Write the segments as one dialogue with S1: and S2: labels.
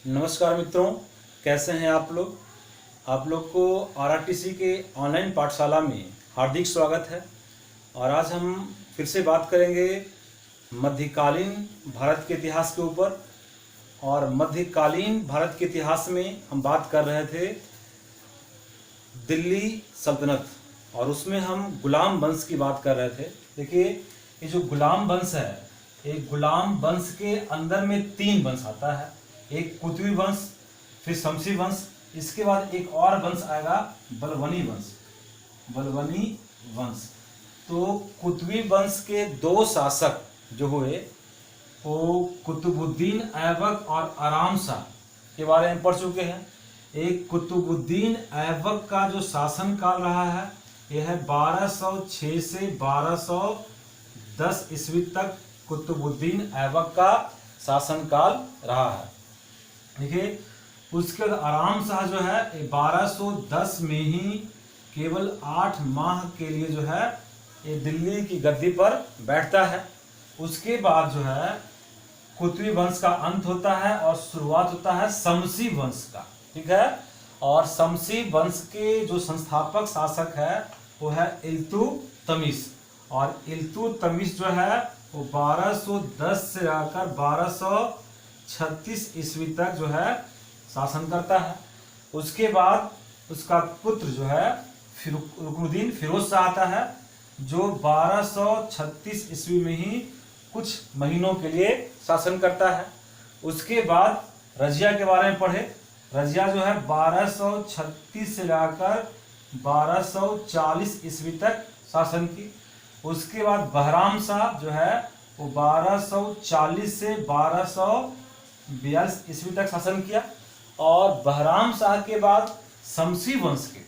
S1: नमस्कार मित्रों, कैसे हैं आप लोग। आप लोग को आरआरटीसी के ऑनलाइन पाठशाला में हार्दिक स्वागत है। और आज हम फिर से बात करेंगे मध्यकालीन भारत के इतिहास के ऊपर। और मध्यकालीन भारत के इतिहास में हम बात कर रहे थे दिल्ली सल्तनत, और उसमें हम गुलाम वंश की बात कर रहे थे। देखिए, ये जो गुलाम वंश है, एक गुलाम वंश के अंदर में 3 वंश आता है। एक कुतुबी वंश, फिर शमसी वंश, इसके बाद एक और वंश आएगा बलबनी वंश। बलबनी वंश। तो कुतुबी वंश के 2 शासक जो हुए वो कुतुबुद्दीन ऐबक और आराम शाह के बारे में पढ़ चुके हैं। एक कुतुबुद्दीन ऐबक का जो शासन काल रहा है यह है 1206 से 1210 ईस्वी तक कुतुबुद्दीन ऐबक का शासन काल रहा है। देखिए, उसके आराम शाह जो है 1210 में ही केवल 8 माह के लिए जो है ये दिल्ली की गद्दी पर बैठता है। उसके बाद जो है कुतुबी वंश का अंत होता है और शुरुआत होता है शमसी वंश का। ठीक है। और शमसी वंश के जो संस्थापक शासक है वो है इल्तुतमिश। और इल्तुतमिश जो है वो 1210 से आकर 1236 ईस्वी तक जो है शासन करता है। उसके बाद उसका पुत्र जो है रुकनुद्दीन फिरोज शाह आता है, जो 1236 ईस्वी में ही कुछ महीनों के लिए शासन करता है। उसके बाद रजिया के बारे में पढ़े। रजिया जो है 1236 से लेकर 1240 ईस्वी तक शासन की। उसके बाद बहराम शाह जो है वो 1240 से 1242 ईस्वी तक शासन किया। और बहराम शाह के बाद शमसी वंश के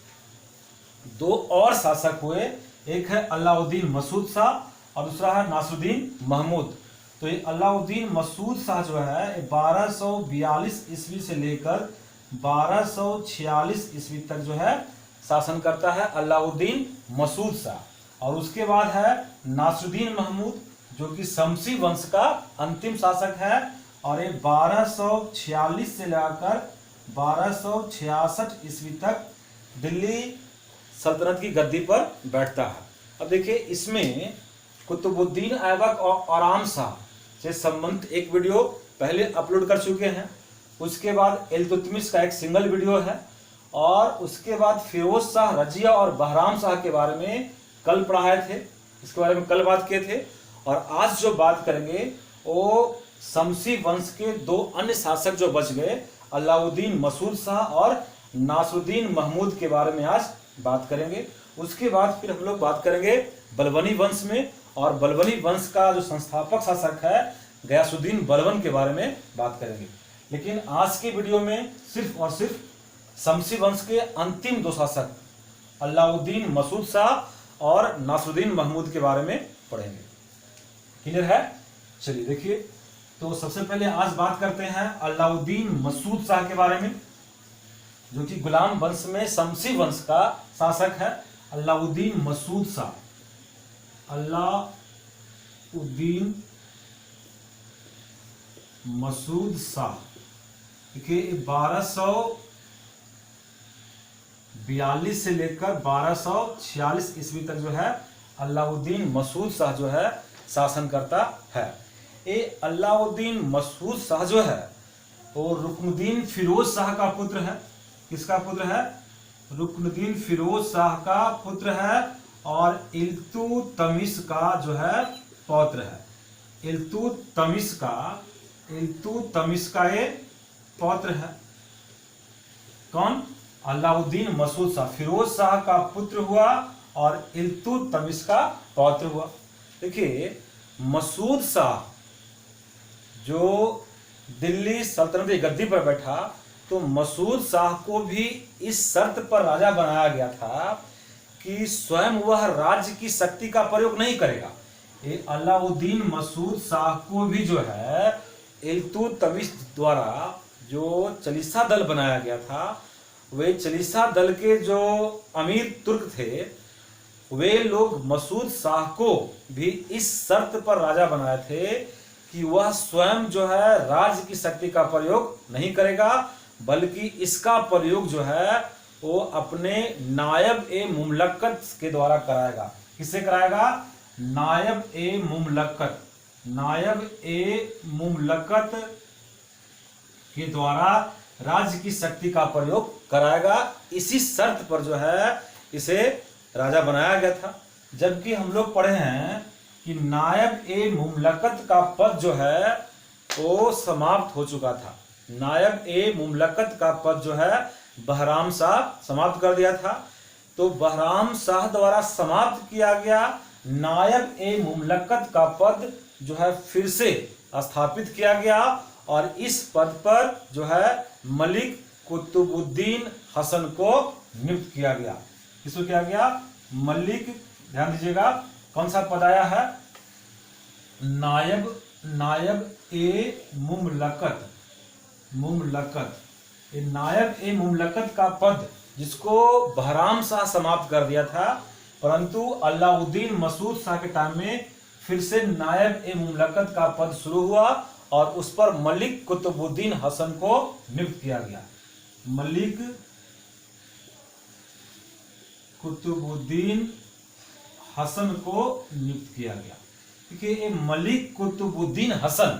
S1: 2 और शासक हुए। एक है अलाउद्दीन मसूद शाह और दूसरा है नासरुद्दीन महमूद। तो ये अलाउद्दीन मसूद शाह जो है 1242 ईस्वी से लेकर 1246 ईस्वी तक जो है शासन करता है अलाउद्दीन मसूद शाह। और उसके बाद है नासरुद्दीन महमूद, जो कि शमसी वंश का अंतिम शासक है। और ये 1246 से लेकर 1266 ईस्वी तक दिल्ली सल्तनत की गद्दी पर बैठता है। अब देखिए, इसमें कुतुबुद्दीन ऐबक और आराम शाह से संबंधित एक वीडियो पहले अपलोड कर चुके हैं। उसके बाद इल्तुतमिश का एक सिंगल वीडियो है। और उसके बाद फिरोज शाह, रजिया और बहराम शाह के बारे में कल पढ़ाए थे, इसके बारे में कल बात किए थे। और आज जो बात करेंगे वो शमसी वंश के 2 अन्य शासक जो बच गए, अलाउद्दीन मसूद शाह और नासरुद्दीन महमूद के बारे में आज बात करेंगे। उसके बाद फिर हम लोग बात करेंगे बलबनी वंश में, और बलबनी वंश का जो संस्थापक शासक है गयासुद्दीन बलबन के बारे में बात करेंगे। लेकिन आज के वीडियो में सिर्फ और सिर्फ शमसी वंश के अंतिम 2 शासक अलाउद्दीन मसूद शाह और नासरुद्दीन महमूद के बारे में पढ़ेंगे। क्लियर है? चलिए देखिए, तो सबसे पहले आज बात करते हैं अलाउद्दीन मसूद शाह के बारे में, जो कि गुलाम वंश में शमसी वंश का शासक है। अलाउद्दीन मसूद शाह, अलाउद्दीन मसूद शाह, देखिए 1242 से लेकर 1246 ईस्वी तक जो है अलाउद्दीन मसूद शाह जो है शासन करता है। ये अलाउद्दीन मसूद शाह जो है वो रुकनुद्दीन फिरोज शाह का पुत्र है। किसका पुत्र है? रुकनुद्दीन फिरोज शाह का पुत्र है। और इल्तुतमिश का जो है पौत्र है। इल्तुतमिश का ये पौत्र है। कौन? अलाउद्दीन मसूद शाह, फिरोज शाह का पुत्र हुआ और इल्तुतमिश का पौत्र हुआ। देखिए, मसूद शाह जो दिल्ली सल्तनत की गद्दी पर बैठा, तो मसूद शाह को भी इस शर्त पर राजा बनाया गया था कि स्वयं वह राज्य की शक्ति का प्रयोग नहीं करेगा। ये अलाउद्दीन मसूद शाह को भी जो है इल्तुतमिश द्वारा जो चलीसा दल बनाया गया था, वे चलीसा दल के जो अमीर तुर्क थे, वे लोग मसूद शाह को भी इस शर्त पर राजा बनाए थे कि वह स्वयं जो है राज्य की शक्ति का प्रयोग नहीं करेगा, बल्कि इसका प्रयोग जो है वो अपने नायब ए मुमलक्कत के द्वारा कराएगा। किससे कराएगा? नायब ए मुमलक्कत, नायब ए मुमलक्कत के द्वारा राज्य की शक्ति का प्रयोग कराएगा। इसी शर्त पर जो है इसे राजा बनाया गया था। जबकि हम लोग पढ़े हैं कि नायब ए मुमलकत का पद जो है वो समाप्त हो चुका था। नायब ए मुमलकत का पद जो है बहराम शाह समाप्त कर दिया था। तो बहराम शाह द्वारा समाप्त किया गया नायब ए मुमलकत का पद जो है फिर से स्थापित किया गया और इस पद पर जो है मलिक कुतुबुद्दीन हसन को नियुक्त किया गया। किसको किया गया? मलिक, ध्यान दीजिएगा कौन सा पद आया है? नायब ए मुमलकत, ये नायब ए मुमलकत का पद जिसको बहराम शाह समाप्त कर दिया था, परंतु अलाउद्दीन मसूद शाह के टाइम में फिर से नायब ए मुमलकत का पद शुरू हुआ और उस पर मलिक कुतुबुद्दीन हसन को नियुक्त किया गया। मलिक कुतुबुद्दीन हसन को नियुक्त किया गया। देखिए ये मलिक कुतुबुद्दीन हसन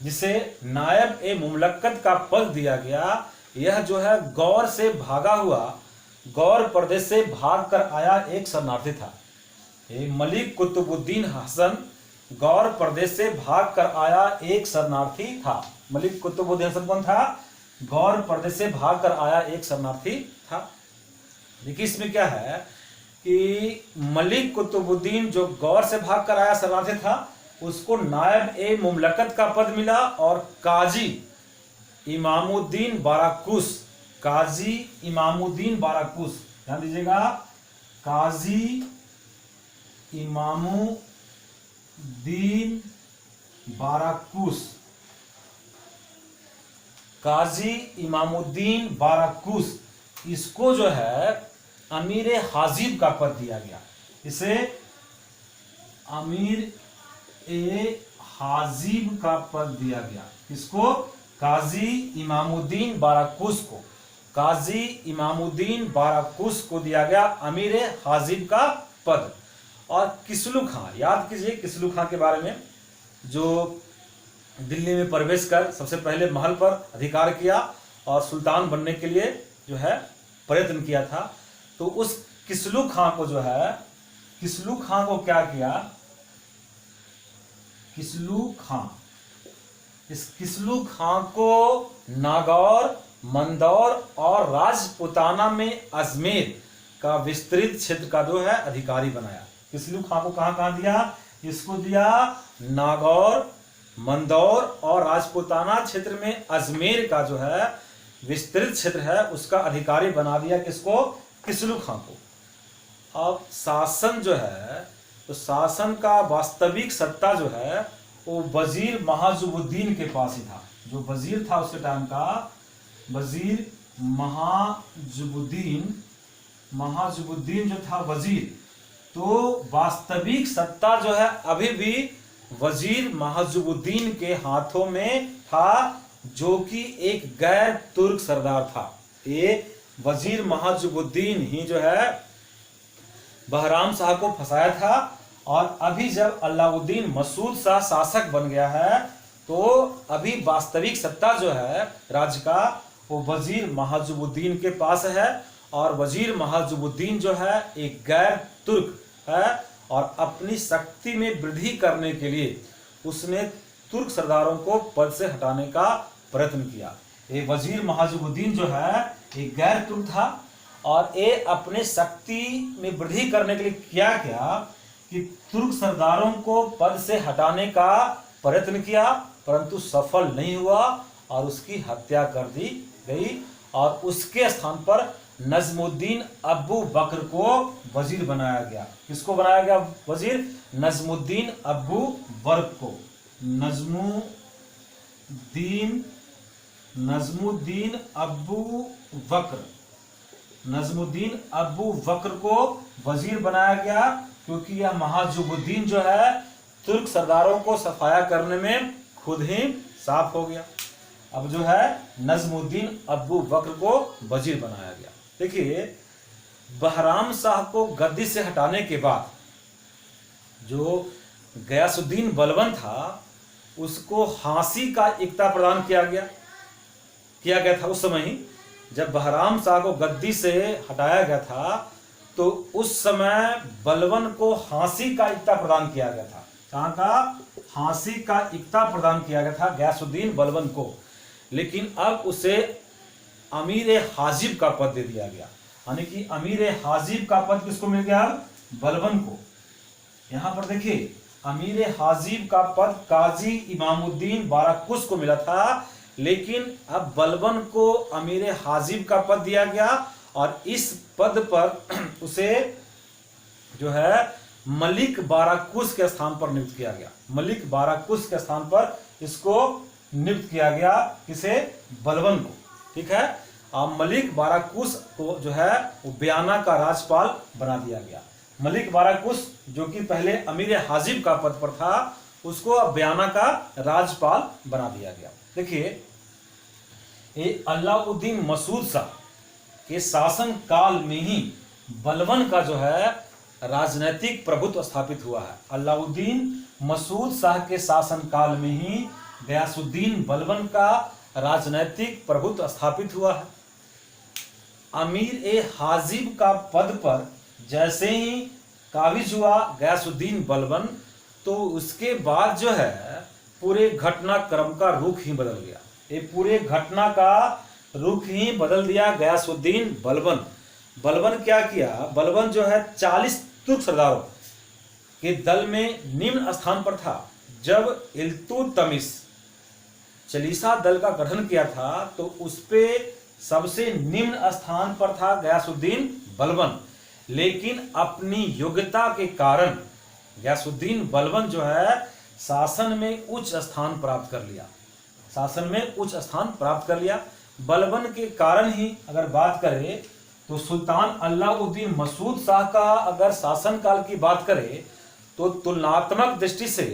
S1: जिसे नायब ए मुमलक्कत का पद दिया गया, यह जो है गौर से भागा हुआ, गौर प्रदेश से भाग कर आया एक शरणार्थी था। ये मलिक कुतुबुद्दीन हसन गौर प्रदेश से भाग कर आया एक शरणार्थी था। मलिक कुतुबुद्दीन हसन कौन था? गौर प्रदेश से भाग कर आया एक शरणार्थी था। देखिए इसमें क्या है कि मलिक कुतुबुद्दीन जो गौर से भाग कर आया शरणार्थी था, उसको नायब ए मुमलकत का पद मिला और काजी इमामुद्दीन बाराकुस, काजी इमामुद्दीन बाराकुस, ध्यान दीजिएगा, काजी इमामुद्दीन बाराकुस, काजी इमामुद्दीन बाराकुस, इसको जो है अमीर हाजिब का पद दिया गया। इसे अमीर ए हाजिब का पद दिया गया। किसको? काजी इमामुद्दीन बाराकुस को, काजी इमामुद्दीन बाराकुस को दिया गया अमीर हाजिब का पद। और किसलू खां, याद कीजिए किसलू खां के बारे में, जो दिल्ली में प्रवेश कर सबसे पहले महल पर अधिकार किया और सुल्तान बनने के लिए जो है प्रयत्न किया था। तो उस किसलू खां को जो है, किसलू खां को क्या किया? किसलू खां, इस किसलू खां को नागौर, मंदौर और राजपुताना में अजमेर का विस्तृत क्षेत्र का जो है अधिकारी बनाया। किसलू खां को कहां कहां दिया? इसको दिया नागौर, मंदौर और राजपुताना क्षेत्र में अजमेर का जो है विस्तृत क्षेत्र है उसका अधिकारी बना दिया। किसको? किसलू खां को। अब शासन जो है, तो शासन का वास्तविक सत्ता जो है वो वजीर महाजुबुद्दीन के पास ही था। जो वजीर था उसके टाइम का, वजीर महाजुबुद्दीन जो था वजीर, तो वास्तविक सत्ता जो है अभी भी वजीर महाजुबुद्दीन के हाथों में था, जो कि एक गैर तुर्क सरदार था। ये वजीर महाजुबुद्दीन ही जो है बहराम शाह को फंसाया था। और अभी जब अलाउद्दीन मसूद शाह शासक बन गया है, तो अभी वास्तविक सत्ता जो है राज्य का वो वजीर महाजुबुद्दीन के पास है। और वजीर महाजुबुद्दीन जो है एक गैर तुर्क है और अपनी शक्ति में वृद्धि करने के लिए उसने तुर्क सरदारों को पद से हटाने का प्रयत्न किया। ये वजीर महाजुबुद्दीन जो है एक गैर तुर्क था और ये अपने शक्ति में वृद्धि करने के लिए क्या किया कि तुर्क सरदारों को पद से हटाने का प्रयत्न किया, परंतु सफल नहीं हुआ और उसकी हत्या कर दी गई। और उसके स्थान पर नजमुद्दीन अब्बू बकर को वजीर बनाया गया। किसको बनाया गया वजीर? नजमुद्दीन अब्बू बकर को, नजमुद्दीन अब्बू बकर को वजीर बनाया गया, क्योंकि यह महाजुबुद्दीन जो है तुर्क सरदारों को सफाया करने में खुद ही साफ हो गया। अब जो है नजमुद्दीन अबू बकर को वजीर बनाया गया। देखिए, बहराम शाह को गद्दी से हटाने के बाद जो गयासुद्दीन बलबन था उसको फांसी का इक्ता प्रदान किया गया था। उस समय ही जब बहराम शाह को गद्दी से हटाया गया था तो उस समय बलबन को फांसी का इक्ता प्रदान किया गया था। कहाँ का? फांसी का इक्ता प्रदान किया गया था गयासुद्दीन बलबन को। लेकिन अब उसे अमीर हाजिब का पद दे दिया गया, यानी कि अमीर हाजिब का पद किसको मिल गया? बलबन को। यहां पर देखिए, अमीर हाजिब का पद काजी इमामुद्दीन बाराकुस को मिला था, लेकिन अब बलबन को अमीर हाजिब का पद दिया गया और इस पद पर उसे जो है मलिक बाराकुस के स्थान पर नियुक्त किया गया। मलिक बाराकुस के स्थान पर इसको नियुक्त किया गया। किसे? बलबन को। ठीक है। अब मलिक बाराकुस को जो है वो बयाना का राज्यपाल बना दिया गया। मलिक बाराकुस जो कि पहले अमीर हाजिब का पद पर था उसको अब बयाना का राज्यपाल बना दिया गया। देखिए, ये अलाउद्दीन मसूद शाह के शासन काल में ही बलबन का जो है राजनैतिक प्रभुत्व स्थापित हुआ है। अलाउद्दीन मसूद शाह के शासन काल में ही गयासुद्दीन बलबन का राजनैतिक प्रभुत्व स्थापित हुआ है। अमीर हाजिब का पद पर जैसे ही काबिज हुआ गयासुद्दीन बलबन, तो उसके बाद जो है पूरे घटनाक्रम का रुख ही बदल गया। ये पूरे घटना का रुख ही बदल दिया गयासुद्दीन बलबन। बलबन क्या किया? बलबन जो है 40 तुर्क सरदारों के दल में निम्न स्थान पर था। जब इल्तुतमिश चालीसा दल का गठन किया था तो उस पे सबसे निम्न स्थान पर था गयासुद्दीन बलबन, लेकिन अपनी योग्यता के कारण गयासुद्दीन बलबन जो है शासन में उच्च स्थान प्राप्त कर लिया। शासन में उच्च स्थान प्राप्त कर लिया। बलबन के कारण ही अगर बात करें तो सुल्तान अलाउद्दीन मसूद शाह का अगर शासनकाल की बात करें तो तुलनात्मक दृष्टि से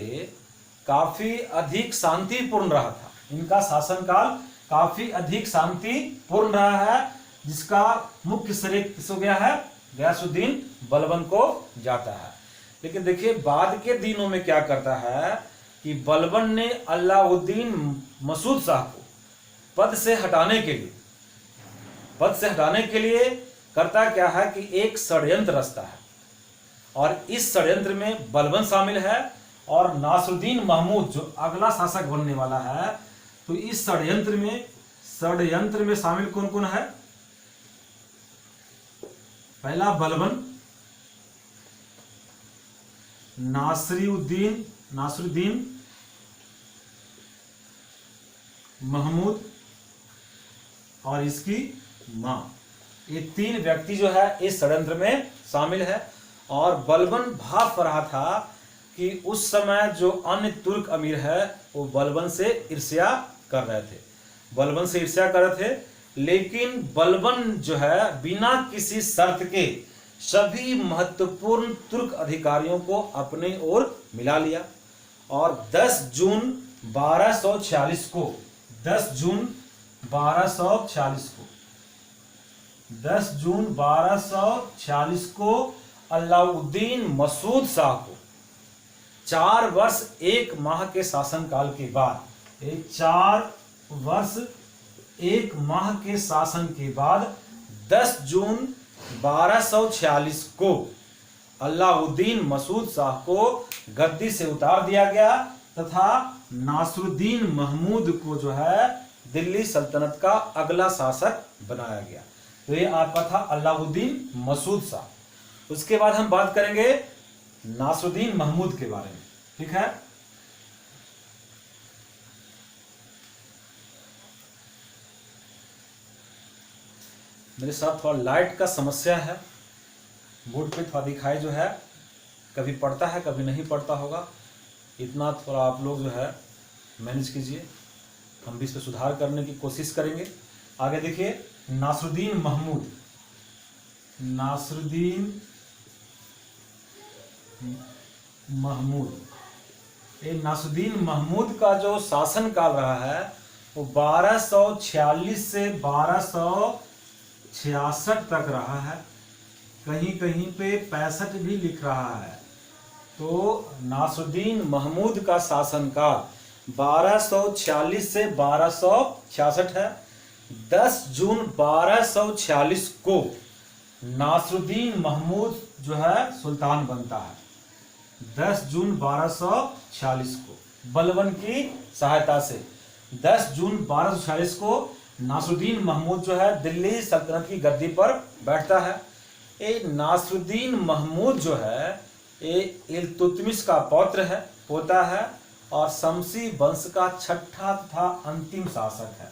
S1: काफी अधिक शांतिपूर्ण रहा था। इनका शासनकाल काफी अधिक शांतिपूर्ण रहा है, जिसका मुख्य श्रेय किसको गया है? गयासुद्दीन बलबन को जाता है। लेकिन देखिए, बाद के दिनों में क्या करता है कि बलबन ने अलाउद्दीन मसूद शाह को पद से हटाने के लिए करता क्या है कि एक षड्यंत्र रचता है, और इस षड्यंत्र में बलबन शामिल है और नासरुद्दीन महमूद जो अगला शासक बनने वाला है। तो इस षड्यंत्र में शामिल कौन कौन है? पहला बलबन, नासरुद्दीन महमूद और इसकी मां। ये तीन व्यक्ति जो है इस षड्यंत्र में शामिल है। और बलबन भाप रहा था कि उस समय जो अन्य तुर्क अमीर है वो बलबन से ईर्ष्या कर रहे थे। लेकिन बलबन जो है बिना किसी शर्त के सभी महत्वपूर्ण तुर्क अधिकारियों को अपने ओर मिला लिया और 10 जून 1246 को अलाउद्दीन मसूद शाह को 4 वर्ष 1 माह के शासनकाल के बाद 4 वर्ष 1 माह के शासन के बाद 10 जून 1246 को अलाउद्दीन मसूद शाह को गद्दी से उतार दिया गया तथा नासरुद्दीन महमूद को जो है दिल्ली सल्तनत का अगला शासक बनाया गया। तो ये आपका था अलाउद्दीन मसूद शाह। उसके बाद हम बात करेंगे नासरुद्दीन महमूद के बारे में। ठीक है। मेरे साथ थोड़ा लाइट का समस्या है, बोर्ड पे थोड़ा दिखाई जो है कभी पड़ता है कभी नहीं पड़ता होगा, इतना थोड़ा आप लोग जो है मैनेज कीजिए। हम भी इस पर सुधार करने की कोशिश करेंगे। आगे देखिए, नासरुद्दीन महमूद ये नासुद्दीन महमूद का जो शासन काल रहा है वो 1246 से 1266 तक रहा है। कहीं कहीं पे 65 भी लिख रहा है। तो नासुद्दीन महमूद का शासनकाल 1246 से 1266 है। 10 जून 1246 को नासुद्दीन महमूद जो है सुल्तान बनता है। 10 जून 1246 को बलबन की सहायता से 10 जून 1246 को नासुद्दीन महमूद जो है दिल्ली सल्तनत की गद्दी पर बैठता है। ये नासुद्दीन महमूद जो है ये इल्तुतमिश का पौत्र है, पोता है और शमसी वंश का छठा तथा अंतिम शासक है।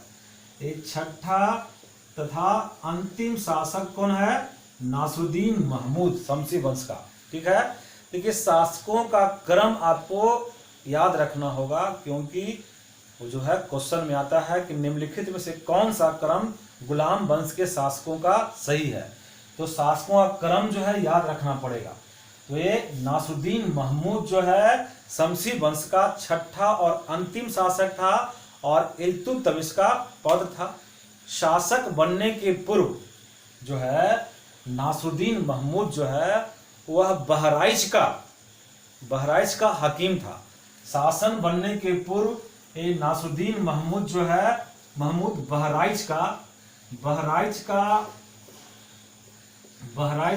S1: ये छठा तथा अंतिम शासक कौन है? नासुद्दीन महमूद, शमसी वंश का। ठीक है, देखिए शासकों का क्रम आपको याद रखना होगा, क्योंकि वो जो है क्वेश्चन में आता है कि निम्नलिखित में से कौन सा क्रम गुलाम वंश के शासकों का सही है। तो शासकों का क्रम जो है याद रखना पड़ेगा। तो ये नासुद्दीन महमूद जो है शमसी वंश का छठा और अंतिम शासक था और इल्तुतमिश का पौत्र था। शासक बनने के पूर्व जो है नासुद्दीन महमूद जो है वह बहराइच का हकीम था। शासन बनने के पूर्व ये नासुद्दीन महमूद जो है महमूद बहराइच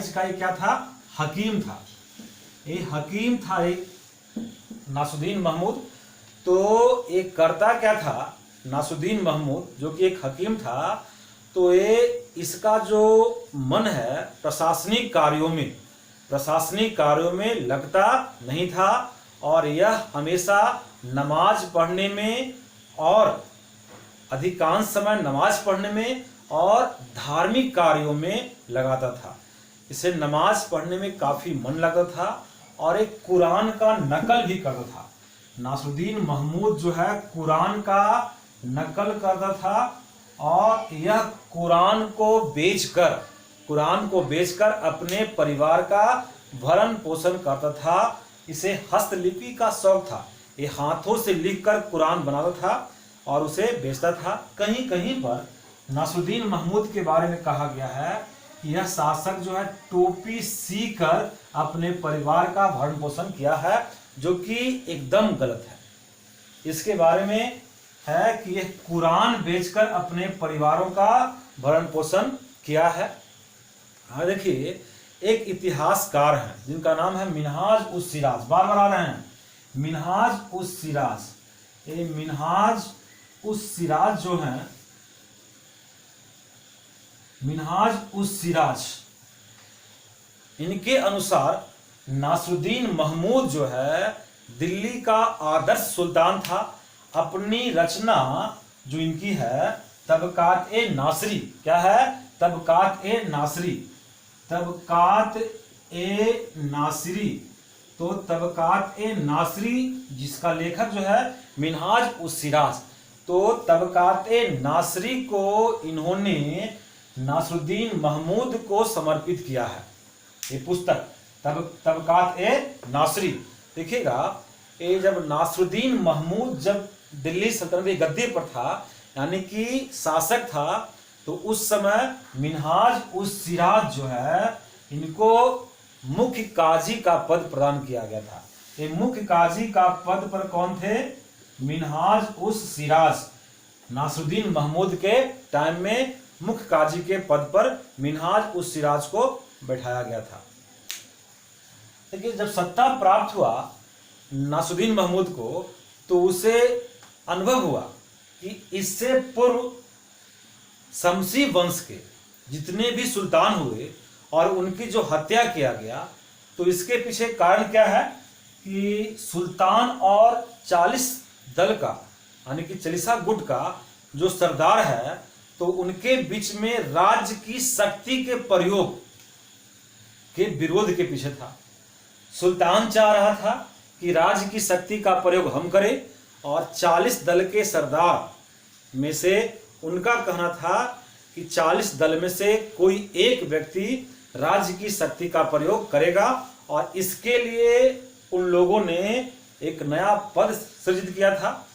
S1: का ये क्या था? हकीम था। ये हकीम था एक नासुद्दीन महमूद। तो एक करता क्या था नासुद्दीन महमूद, जो कि एक हकीम था। तो ये इसका जो मन है प्रशासनिक कार्यों में लगता नहीं था और यह हमेशा नमाज पढ़ने में और अधिकांश समय नमाज पढ़ने में और धार्मिक कार्यों में लगाता था। इसे नमाज पढ़ने में काफ़ी मन लगता था और एक कुरान का नकल भी करता था। नासुद्दीन महमूद जो है कुरान का नकल करता था और यह कुरान को बेचकर अपने परिवार का भरण पोषण करता था। इसे हस्तलिपि का शौक था। ये हाथों से लिखकर कुरान बनाता था और उसे बेचता था। कहीं कहीं पर नासुद्दीन महमूद के बारे में कहा गया है कि यह शासक जो है टोपी सीकर अपने परिवार का भरण पोषण किया है, जो कि एकदम गलत है। इसके बारे में है कि यह कुरान बेचकर अपने परिवारों का भरण पोषण किया है। हाँ, देखिए एक इतिहासकार हैं जिनका नाम है मिनहाज उस सिराज। बार बार आ रहे हैं मिनहाज उस सिराज। ये मिनहाज उस सिराज जो है मिनहाज उस सिराज, इनके अनुसार नासुद्दीन महमूद जो है दिल्ली का आदर्श सुल्तान था। अपनी रचना जो इनकी है तबकात ए नासरी, क्या है? तबकात ए नासरी। तो तबकात ए नासरी जिसका लेखक जो है मिनहाज उस सिराज। तो तबकात ए नासरी को इन्होंने नासुद्दीन महमूद को समर्पित किया है। ये पुस्तक तबकात ए नासरी, देखिएगा ये जब नासुद्दीन महमूद जब दिल्ली सल्तनत की गद्दी पर था, यानी कि शासक था, तो उस समय मिनहाज उस सिराज जो है इनको मुख्य काजी का पद प्रदान किया गया था। ये मुख्य काजी का पद पर कौन थे? मिनहाज उस सिराज। नासुद्दीन महमूद के टाइम में मुख्य काजी के पद पर मिनहाज उस सिराज को बैठाया गया था। देखिए जब सत्ता प्राप्त हुआ नासुद्दीन महमूद को, तो उसे अनुभव हुआ कि इससे पूर्व शमसी वंश के जितने भी सुल्तान हुए और उनकी जो हत्या किया गया, तो इसके पीछे कारण क्या है कि सुल्तान और 40 दल का यानी कि 40 गुट का जो सरदार है, तो उनके बीच में राज्य की शक्ति के प्रयोग के विरोध के पीछे था। सुल्तान चाह रहा था कि राज्य की शक्ति का प्रयोग हम करें और 40 दल के सरदार में से उनका कहना था कि 40 दल में से कोई एक व्यक्ति राज्य की शक्ति का प्रयोग करेगा और इसके लिए उन लोगों ने एक नया पद सृजित किया था,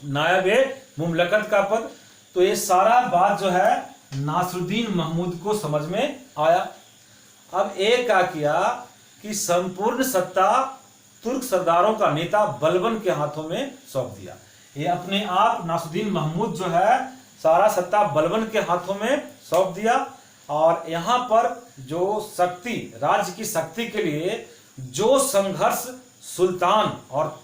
S1: नायब ए मुमलकत का पद। तो ये सारा बात जो है नासरुद्दीन महमूद को समझ में आया। अब एक क्या किया कि संपूर्ण सत्ता तुर्क सरदारों का नेता बलबन के हाथों में सौंप दिया। ये अपने आप नासरुद्दीन महमूद जो है सारा सत्ता बलबन के हाथों में सौंप दिया। और यहाँ पर जो शक्ति, राज्य की शक्ति के लिए जो संघर्ष सुल्तान और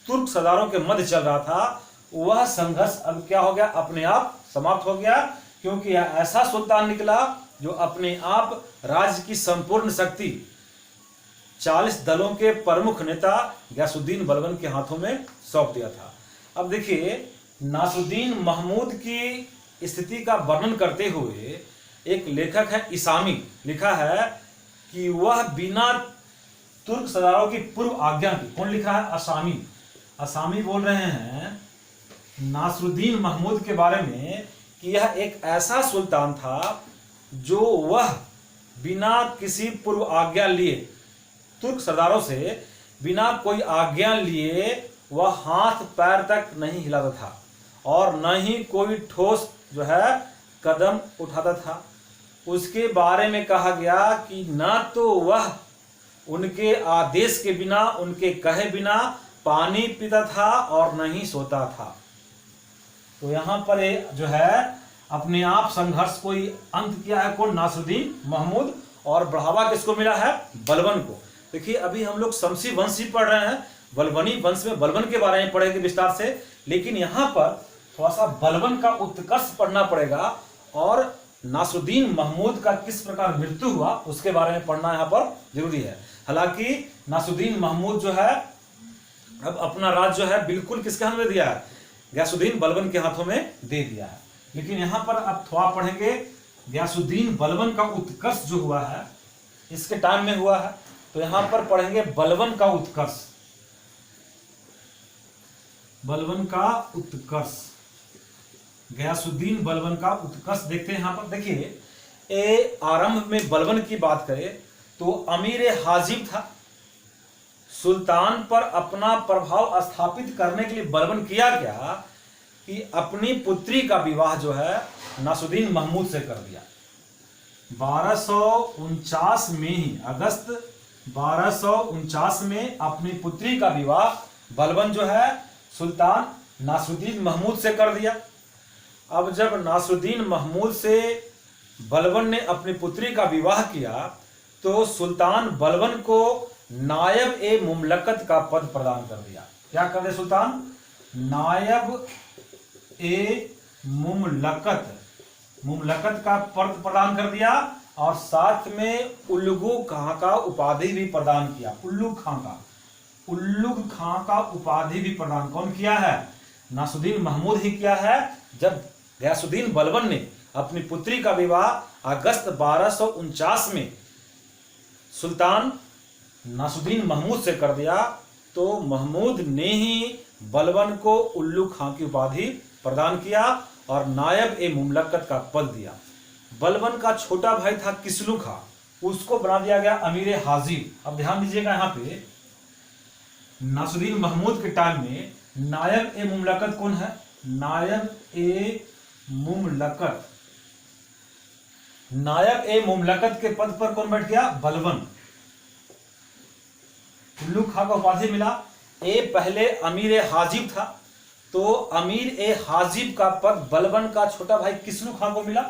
S1: तुर्क सरदारों के मध्य चल रहा था, वह संघर्ष अब क्या हो गया, अपने आप समाप्त हो गया। क्योंकि यह ऐसा सुल्तान निकला जो अपने आप राज्य की संपूर्ण शक्ति 40 दलों के प्रमुख नेता गयासुद्दीन बलबन के हाथों में सौंप दिया था। अब देखिए, नासरुद्दीन महमूद की स्थिति का वर्णन करते हुए एक लेखक है इसामी, लिखा है कि वह बिना तुर्क सरदारों की पूर्व आज्ञा की, कौन लिखा है, असामी। असामी बोल रहे हैं नासरुद्दीन महमूद के बारे में कि यह एक ऐसा सुल्तान था जो वह बिना किसी पूर्व आज्ञा लिए, तुर्क सरदारों से बिना कोई आज्ञा लिए वह हाथ पैर तक नहीं हिलाता था और न ही कोई ठोस जो है कदम उठाता था। उसके बारे में कहा गया कि न तो वह उनके आदेश के बिना, उनके कहे बिना पानी पीता था और न ही सोता था। तो यहाँ पर जो है अपने आप संघर्ष को अंत किया है कौन, नासरुद्दीन महमूद, और बढ़ावा किसको मिला है, बलबन को। देखिए, अभी हम लोग शमसी वंश ही पढ़ रहे हैं, बलबनी वंश में बलबन के बारे में पढ़ेंगे विस्तार से, लेकिन यहाँ पर थोड़ा सा बलबन का उत्कर्ष पढ़ना पड़ेगा और नासरुद्दीन महमूद का किस प्रकार मृत्यु हुआ उसके बारे में पढ़ना यहाँ पर जरूरी है। हालांकि नासरुद्दीन महमूद जो है अब अपना राज जो है बिल्कुल किसके हाथ में दिया है, गयासुद्दीन बलबन के हाथों में दे दिया है। लेकिन यहाँ पर अब थोड़ा पढ़ेंगे गयासुद्दीन बलबन का उत्कर्ष जो हुआ है इसके टाइम में हुआ है। तो यहाँ पर पढ़ेंगे बलबन का उत्कर्ष, बलबन का उत्कर्ष, गयासुद्दीन बलबन का उत्कर्ष देखते हैं। यहाँ पर देखिए, आरंभ में बलबन की बात करें तो अमीर हाजिब था। सुल्तान पर अपना प्रभाव स्थापित करने के लिए बलबन किया क्या कि अपनी पुत्री का विवाह जो है नासरुद्दीन महमूद से कर दिया। 1249 में ही, अगस्त 1249 में अपनी पुत्री का विवाह बलबन जो है सुल्तान नासरुद्दीन महमूद से कर दिया। अब जब नासरुद्दीन महमूद से बलबन ने अपनी पुत्री का विवाह किया तो सुल्तान बलबन को नायब ए मुमलकत का पद प्रदान कर दिया। क्या कर दिया सुल्तान, नायब ए मुमलकत, मुमलकत का पद प्रदान कर दिया और साथ में उल्लुग खां का उपाधि भी प्रदान किया। उल्लुग खां का, उल्लुग खां का उपाधि भी प्रदान कौन किया है, नासरुद्दीन महमूद ही किया है। जब गयासुद्दीन बलबन ने अपनी पुत्री का विवाह अगस्त 1249 में सुल्तान नासरुद्दीन महमूद से कर दिया तो महमूद ने ही बलबन को उल्लुग खां की उपाधि प्रदान किया और नायब ए मुमलकत का पद दिया। बलबन का छोटा भाई था किसलू खां, उसको बना दिया गया अमीर हाजिब। अब ध्यान दीजिएगा, यहाँ पे नासरुद्दीन महमूद के टाइम में नायब ए मुमलकत कौन है, नायब ए मुमलकत, नायब ए मुमलकत के पद पर कौन बैठ गया, बलबन। उल्लुग खां का उपाधि मिला। पहले अमीर ए हाजिब था तो अमीर ए हाजिब का पद बलबन का छोटा भाई किसलू खां को मिला।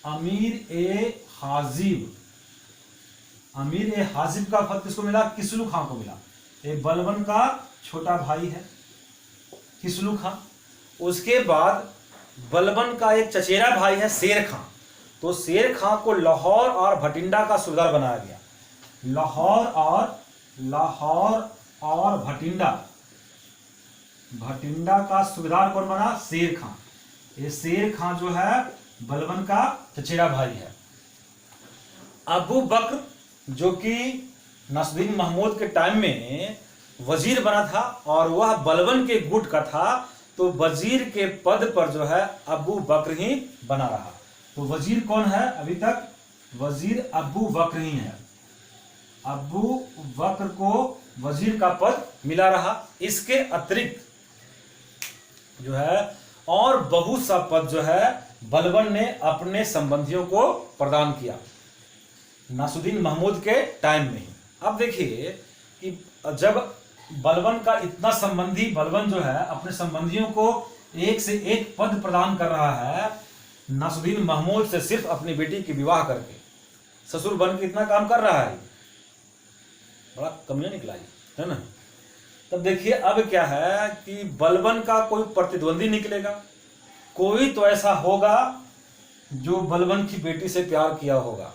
S1: अमीर ए हाजिब, अमीर ए हाजिब का पद किसको मिला, किसलू खां को मिला। ये बलबन का छोटा भाई है किसलू खां। उसके बाद बलबन का एक चचेरा भाई है शेर खां। तो शेर खां को लाहौर और भटिंडा का सूबेदार बनाया गया। लाहौर और भटिंडा, भटिंडा का सूबेदार कौन बना, शेर खां। ये शेर खां जो है बलबन का चचेरा भाई है। अबू बकर जो कि नासरुद्दीन महमूद के टाइम में वजीर बना था और वह बलबन के गुट का था, तो वजीर के पद पर जो है अबू बकर ही बना रहा। तो वजीर कौन है, अभी तक वजीर अबू बकर ही है। अबू बकर को वजीर का पद मिला रहा। इसके अतिरिक्त जो है और बहुत सा पद जो है बलबन ने अपने संबंधियों को प्रदान किया नासुद्दीन महमूद के टाइम में ही। अब देखिए कि जब बलबन का इतना संबंधी, बलबन जो है अपने संबंधियों को एक से एक पद प्रदान कर रहा है नासुद्दीन महमूद से सिर्फ अपनी बेटी की विवाह करके, ससुर बन के इतना काम कर रहा है, बड़ा कमियां निकला है ना। तब देखिए अब क्या है कि बलबन का कोई प्रतिद्वंदी निकलेगा, कोई तो ऐसा होगा जो बलबन की बेटी से प्यार किया होगा।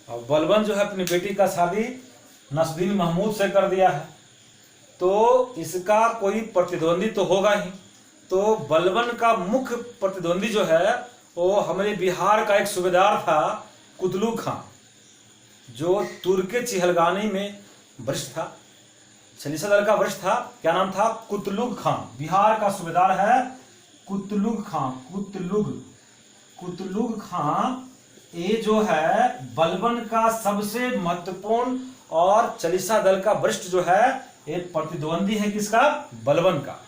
S1: और बलबन जो है अपनी बेटी का शादी नासुद्दीन महमूद से कर दिया है, तो इसका कोई प्रतिद्वंदी तो होगा ही। तो बलबन का मुख्य प्रतिद्वंदी जो है वो हमारे बिहार का एक सूबेदार था कुतलुग खां, जो तुर्के चिहलगानी में वरिष्ठ था, चालीसा दल का वरिष्ठ था। क्या नाम था? कुतलुग खां। बिहार का सूबेदार है कुतलुग खां। कुतलुग खां ये जो है बलबन का सबसे महत्वपूर्ण और चालीसा दल का वरिष्ठ जो है ये प्रतिद्वंदी है किसका? बलबन का।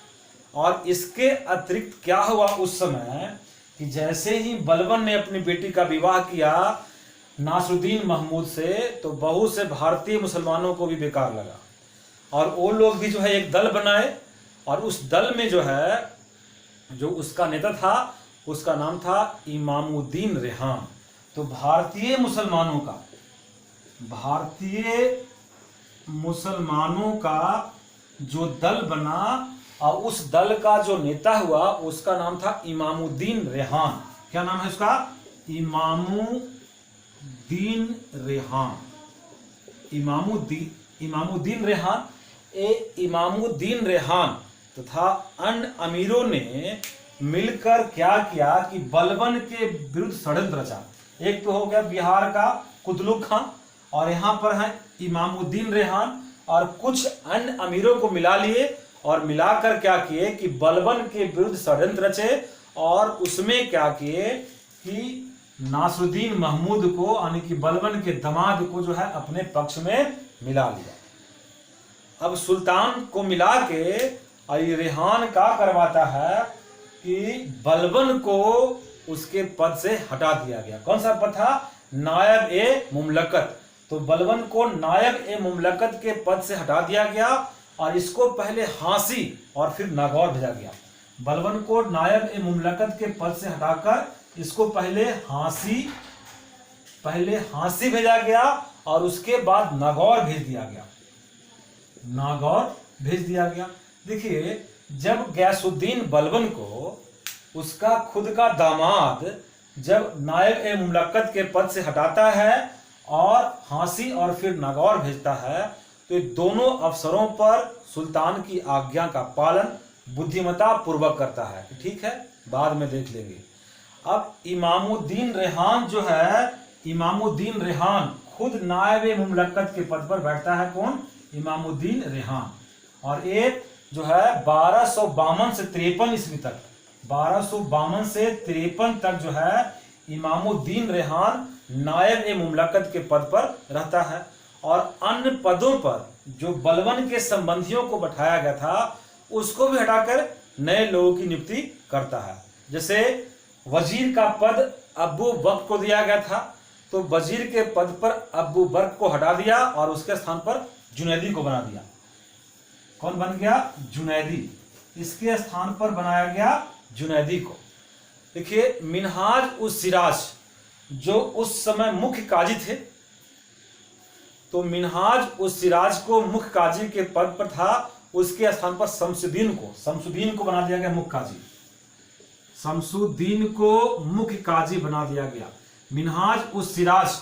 S1: और इसके अतिरिक्त क्या हुआ उस समय कि जैसे ही बलबन ने अपनी बेटी का विवाह किया नासरुद्दीन महमूद से, तो बहुत से भारतीय मुसलमानों को भी बेकार लगा और वो लोग भी जो है एक दल बनाए। और उस दल में जो है जो उसका नेता था उसका नाम था इमामुद्दीन रेहान। तो भारतीय मुसलमानों का जो दल बना और उस दल का जो नेता हुआ उसका नाम था इमामुद्दीन रेहान। क्या नाम है उसका? इमामुद्दीन रेहान। इमामुद्दीन रेहान। इमामुद्दीन रेहान तथा अन्य अमीरों ने मिलकर क्या किया कि बलबन के विरुद्ध षड्यंत्र रचा। एक तो हो गया बिहार का कुतलुग खां और यहाँ पर है इमामुद्दीन रेहान और कुछ अन्य अमीरों को मिला लिए और मिलाकर क्या किए कि बलबन के विरुद्ध षड्यंत्र रचे और उसमें क्या किए कि नासरुद्दीन महमूद को यानी कि बलबन के दामाद को जो है अपने पक्ष में मिला लिया। अब सुल्तान को मिला के रेहान का करवाता है कि बलबन को उसके पद से हटा दिया गया। कौन सा पद था? नायब ए मुमलकत। तो बलबन को नायब ए मुमलकत के पद से हटा दिया गया और इसको पहले हांसी और फिर नागौर भेजा गया। बलबन को नायब ए मुमलकत के पद से हटाकर इसको पहले हांसी भेजा गया और उसके बाद नागौर भेज दिया गया। देखिए जब गयासुद्दीन बलबन को उसका खुद का दामाद जब नायब ए मुमलकत के पद से हटाता है और हांसी और फिर नागौर भेजता है तो ये दोनों अफसरों पर सुल्तान की आज्ञा का पालन बुद्धिमत्ता पूर्वक करता है। ठीक है, बाद में देख लेंगे। अब इमामुद्दीन रेहान जो है, इमामुद्दीन रेहान खुद नायब ए मुमलकत के पद पर बैठता है। कौन? इमामुद्दीन रेहान। और एक जो है 1252 से 53 ईस्वी तक, 1252 से 53 तक जो है इमामुद्दीन रेहान नायब ए मुमलकत के पद पर रहता है और अन्य पदों पर जो बलबन के संबंधियों को बैठाया गया था उसको भी हटाकर नए लोगों की नियुक्ति करता है। जैसे वजीर का पद अबू बकर को दिया गया था, तो वजीर के पद पर अबू बकर को हटा दिया और उसके स्थान पर जुनैदी को बना दिया। कौन बन गया? जुनैदी। इसके स्थान पर बनाया गया जुनैदी को। देखिए मिनहाज उस सिराज जो उस समय मुख्य काजी थे, तो मिनहाज उस सिराज को मुख्य काजी के पद पर था, उसके स्थान पर शमसुद्दीन को बना दिया गया मुख्य काजी। शमसुद्दीन को मुख्य काजी बना दिया गया। मिनहाज उस सिराज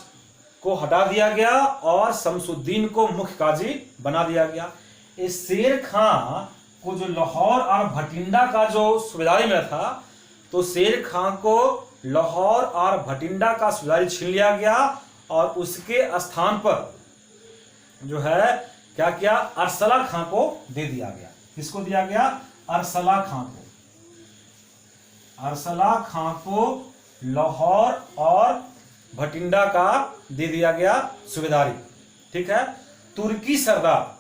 S1: को हटा दिया गया और शमसुद्दीन को मुख्य काजी बना दिया गया। इस शेर खां को जो लाहौर और भटिंडा का जो सूबेदारी में था, तो शेर खां को लाहौर और भटिंडा का सूबेदारी छीन लिया गया और उसके स्थान पर जो है क्या किया? अरसला खां को दे दिया गया। किसको दिया गया? अरसला खां को। अरसला खां को लाहौर और भटिंडा का दे दिया गया सूबेदारी। ठीक है। तुर्की सरदार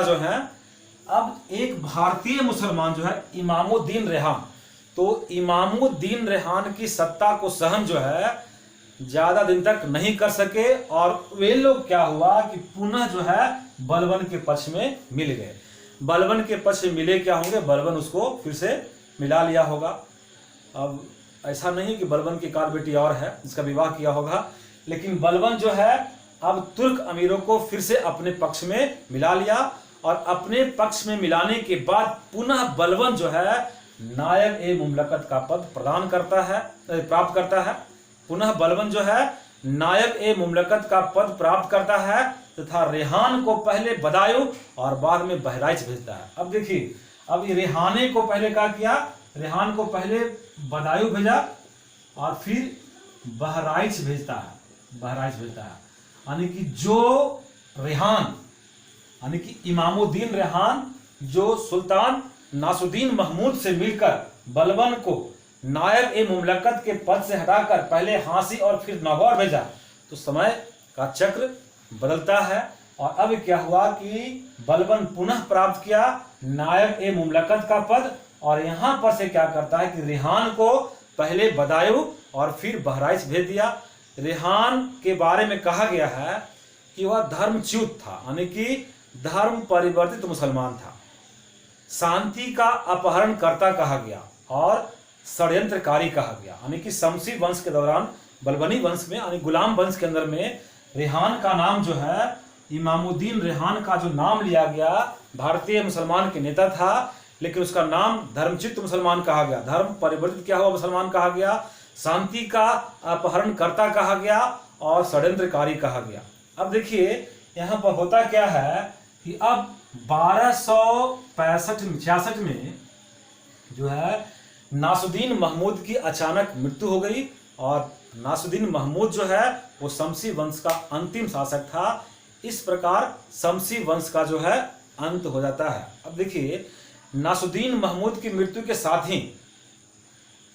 S1: जो है, अब एक भारतीय मुसलमान जो है इमामुद्दीन रेहान, तो इमामुद्दीन रेहान की सत्ता को सहन जो है ज्यादा दिन तक नहीं कर सके, और वे लोग क्या हुआ कि पुनः जो है बलबन के पक्ष में मिल गए। बलबन के पक्ष में मिले क्या होंगे, बलबन उसको फिर से मिला लिया होगा। अब ऐसा नहीं कि बलबन की एक आध बेटी और है जिसका विवाह किया होगा, लेकिन बलबन जो है अब तुर्क अमीरों को फिर से अपने पक्ष में मिला लिया, और अपने पक्ष में मिलाने के बाद पुनः बलबन जो है नायब ए मुमलकत का पद प्राप्त करता है। पुनः बलबन जो है नायब ए मुमलकत का पद प्राप्त करता है, तथा रेहान को पहले बदायूं और बाद में बहराइच भेजता है। अब देखिए, अब ये रेहाने को पहले क्या किया, रेहान को पहले बदायूं भेजा और फिर बहराइच भेजता है। यानी कि जो रेहान, यानी कि इमामुद्दीन रेहान जो सुल्तान नासुद्दीन महमूद से मिलकर बलबन को नायब ए मुमलकत के पद से हटाकर पहले हांसी और फिर नागौर भेजा, तो समय का चक्र बदलता है। और अब क्या हुआ कि बलबन पुनः प्राप्त किया नायब ए मुमलकत का पद, और यहां पर से क्या करता है कि रेहान को पहले बदायूं और फिर बहराइच भेज दिया। रेहान के बारे में कहा गया है कि वह धर्मच्युत था, यानी कि धर्म परिवर्तित मुसलमान था, शांति का अपहरणकर्ता कहा गया और षड्यंत्रकारी कहा गया। यानी कि शमसी वंश के दौरान बलबनी वंश में, यानी गुलाम वंश के अंदर में रेहान का नाम जो है, इमामुद्दीन रेहान का जो नाम लिया गया, भारतीय मुसलमान के नेता था, लेकिन उसका नाम धर्मच्युत मुसलमान कहा गया, धर्म परिवर्तित क्या हुआ मुसलमान कहा गया, शांति का अपहरणकर्ता कहा गया और षड्यंत्रकारी कहा गया। अब देखिए यहाँ पर होता क्या है कि अब 1265-66 में जो है नासुद्दीन महमूद की अचानक मृत्यु हो गई, और नासुद्दीन महमूद जो है वो शमसी वंश का अंतिम शासक था। इस प्रकार शमसी वंश का जो है अंत हो जाता है। अब देखिए, नासुद्दीन महमूद की मृत्यु के साथ ही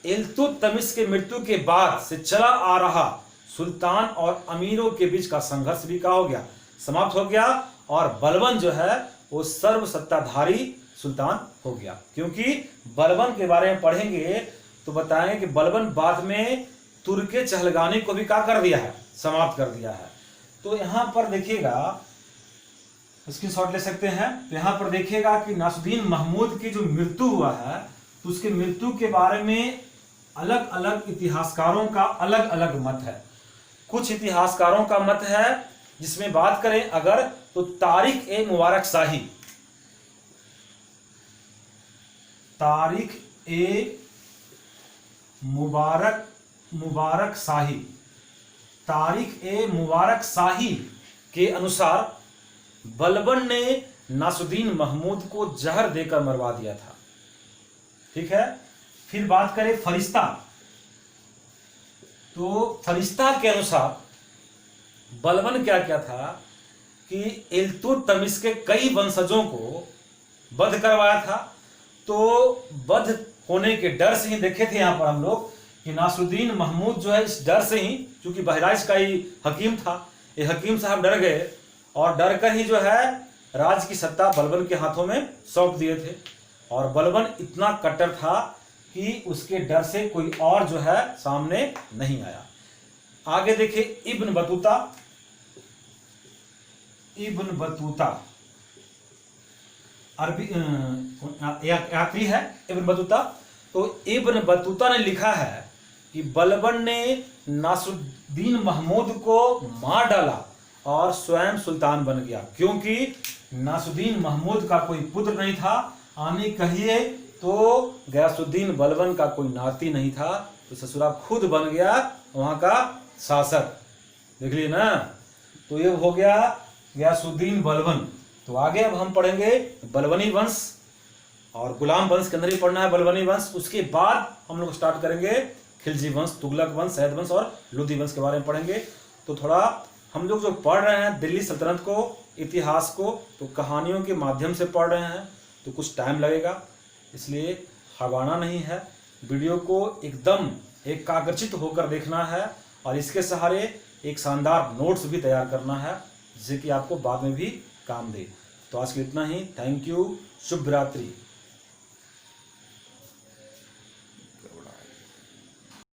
S1: इल्तुतमिश के मृत्यु के बाद से चला आ रहा सुल्तान और अमीरों के बीच का संघर्ष भी क्या हो गया, समाप्त हो गया, और बलबन जो है वो सर्वसत्ताधारी सुल्तान हो गया। क्योंकि बलबन के बारे में पढ़ेंगे तो बताएंगे कि बलबन बाद में तुर्के चहलगानी को भी क्या कर दिया है, समाप्त कर दिया है। तो यहाँ पर देखिएगा, स्क्रीनशॉट ले सकते हैं, तो यहाँ पर देखिएगा कि नासुद्दीन महमूद की जो मृत्यु हुआ है, तो उसके मृत्यु के बारे में अलग अलग इतिहासकारों का अलग अलग मत है। कुछ इतिहासकारों का मत है जिसमें बात करें अगर, तो तारिक ए मुबारक शाही के अनुसार बलबन ने नासुद्दीन महमूद को जहर देकर मरवा दिया था। ठीक है। फिर बात करें फरिश्ता, तो फरिश्ता के अनुसार बलबन क्या क्या था कि इल्तुतमिश के कई वंशजों को वध करवाया था। तो वध होने के डर से ही देखे थे यहाँ पर हम लोग कि नासुद्दीन महमूद जो है, इस डर से ही, क्योंकि बहराइच का ही हकीम था, ये हकीम साहब डर गए और डर कर ही जो है राज की सत्ता बलबन के हाथों में सौंप दिए थे। और बलबन इतना कट्टर था कि उसके डर से कोई और जो है सामने नहीं आया। आगे देखिए, इब्न बतूता अरबी यात्री है इब्न बतूता। तो इब्न बतूता ने लिखा है कि बलबन ने नासुद्दीन महमूद को मार डाला और स्वयं सुल्तान बन गया, क्योंकि नासुद्दीन महमूद का कोई पुत्र नहीं था, आने कहिए तो गयासुद्दीन बलबन का कोई नाती नहीं था, तो ससुरा खुद बन गया वहां का शासक। देख लिए ना, तो ये हो गया गयासुद्दीन बलबन। तो आगे अब हम पढ़ेंगे बलबनी वंश, और गुलाम वंश के अंदर ही पढ़ना है बलबनी वंश। उसके बाद हम लोग स्टार्ट करेंगे खिलजी वंश, तुगलक वंश, सैयद वंश और लोदी वंश के बारे में पढ़ेंगे। तो थोड़ा हम लोग जो पढ़ रहे हैं दिल्ली सल्तनत को, इतिहास को, तो कहानियों के माध्यम से पढ़ रहे हैं, तो कुछ टाइम लगेगा, इसलिए हड़बड़ाना नहीं है। वीडियो को एकदम एकाग्रचित होकर देखना है, और इसके सहारे एक शानदार नोट्स भी तैयार करना है जिससे कि आपको बाद में भी काम दे। तो आज के इतना ही। Thank you. शुभ रात्रि।